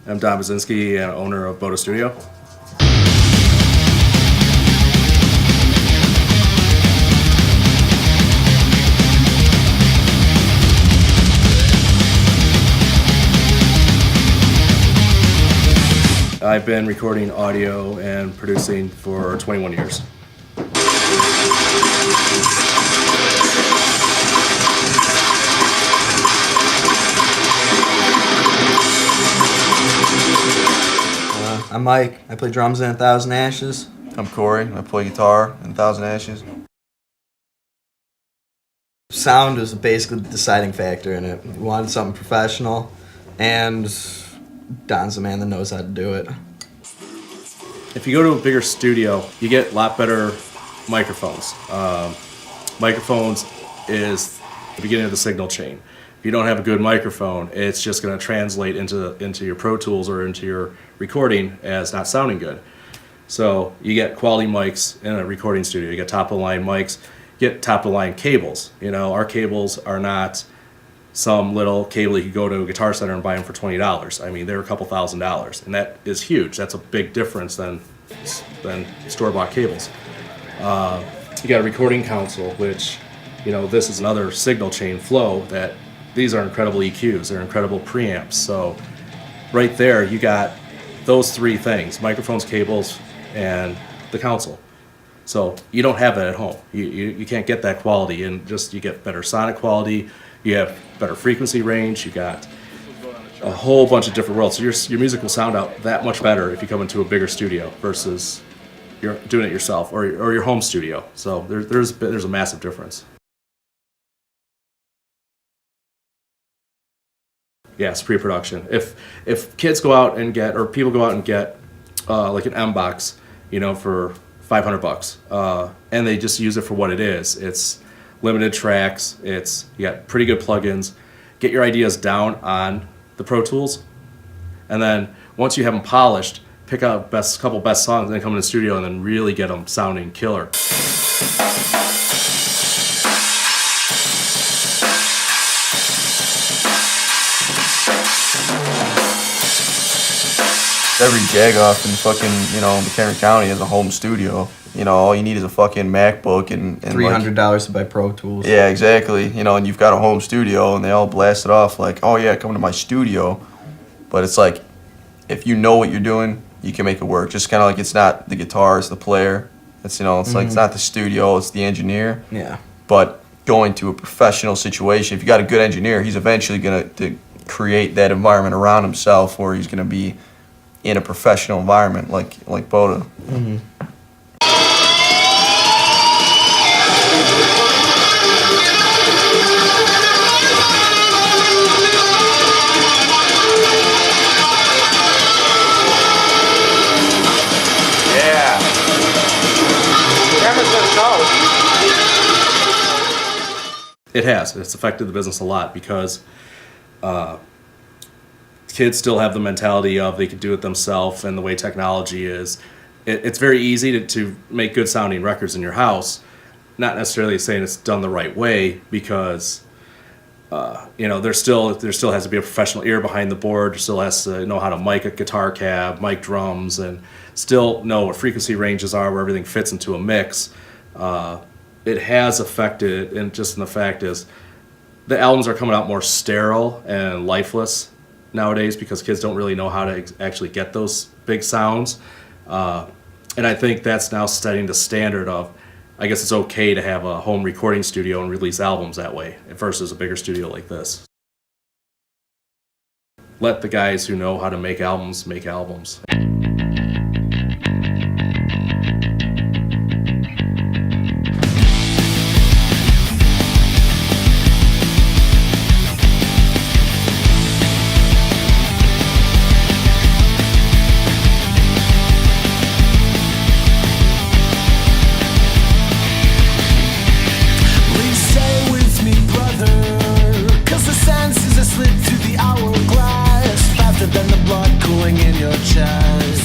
I'm Don Baczynski, owner of Boda Studio. I've been recording audio and producing for 21 years. I'm Mike. I play drums in 1,000 Ashes. I'm Corey. I play guitar in 1,000 Ashes. Sound was basically the deciding factor in it. We wanted something professional, and Don's the man that knows how to do it. If you go to a bigger studio, you get a lot better microphones. Microphones is the beginning of the signal chain. If you don't have a good microphone, it's just going to translate into your Pro Tools or into your recording as not sounding good. So you get quality mics in a recording studio. You get top-of-the-line mics, you get top-of-the-line cables. You know, our cables are not some little cable you could go to a Guitar Center and buy them for $20. I mean, they're a couple $1,000s, and that is huge. That's a big difference than store-bought cables. You got a recording console, which, you know, this is another signal chain flow that these are incredible EQs, they're incredible preamps. So right there, you got those three things: microphones, cables, and the console. So you don't have that at home. You can't get that quality, and just you get better sonic quality, you have better frequency range, you got a whole bunch of different worlds. So your music will sound out that much better if you come into a bigger studio versus you're doing it yourself or your home studio. So there's a massive difference. Yes, pre-production. If kids go out and get, or people go out and get like an M box, you know, for $500, and they just use it for what it is. It's limited tracks. You got pretty good plugins. Get your ideas down on the Pro Tools, and then once you have them polished, pick out couple best songs, and then come in the studio and then really get them sounding killer. Every Jagoff in fucking, McHenry County has a home studio. You know, all you need is a fucking MacBook and $300 to buy Pro Tools. Yeah, exactly. You know, and you've got a home studio, and they all blast it off like, oh yeah, come to my studio. But it's like, if you know what you're doing, you can make it work. Just kind of like, it's not the guitar, it's the player. It's, like, it's not the studio, it's the engineer. Yeah. But going to a professional situation, if you got a good engineer, he's eventually going to create that environment around himself where he's going to be in a professional environment like Boda. Mm-hmm. Yeah. It has. It's affected the business a lot because kids still have the mentality of they could do it themselves, and the way technology is, it's very easy to make good sounding records in your house. Not necessarily saying it's done the right way, because there still has to be a professional ear behind the board. Still has to know how to mic a guitar cab, mic drums, and still know what frequency ranges are, where everything fits into a mix. It has affected, and just in the fact is, the albums are coming out more sterile and lifeless nowadays because kids don't really know how to actually get those big sounds. And I think that's now setting the standard of, I guess it's okay to have a home recording studio and release albums that way versus a bigger studio like this. Let the guys who know how to make albums make albums. Slip through the hourglass, faster than the blood cooling in your chest.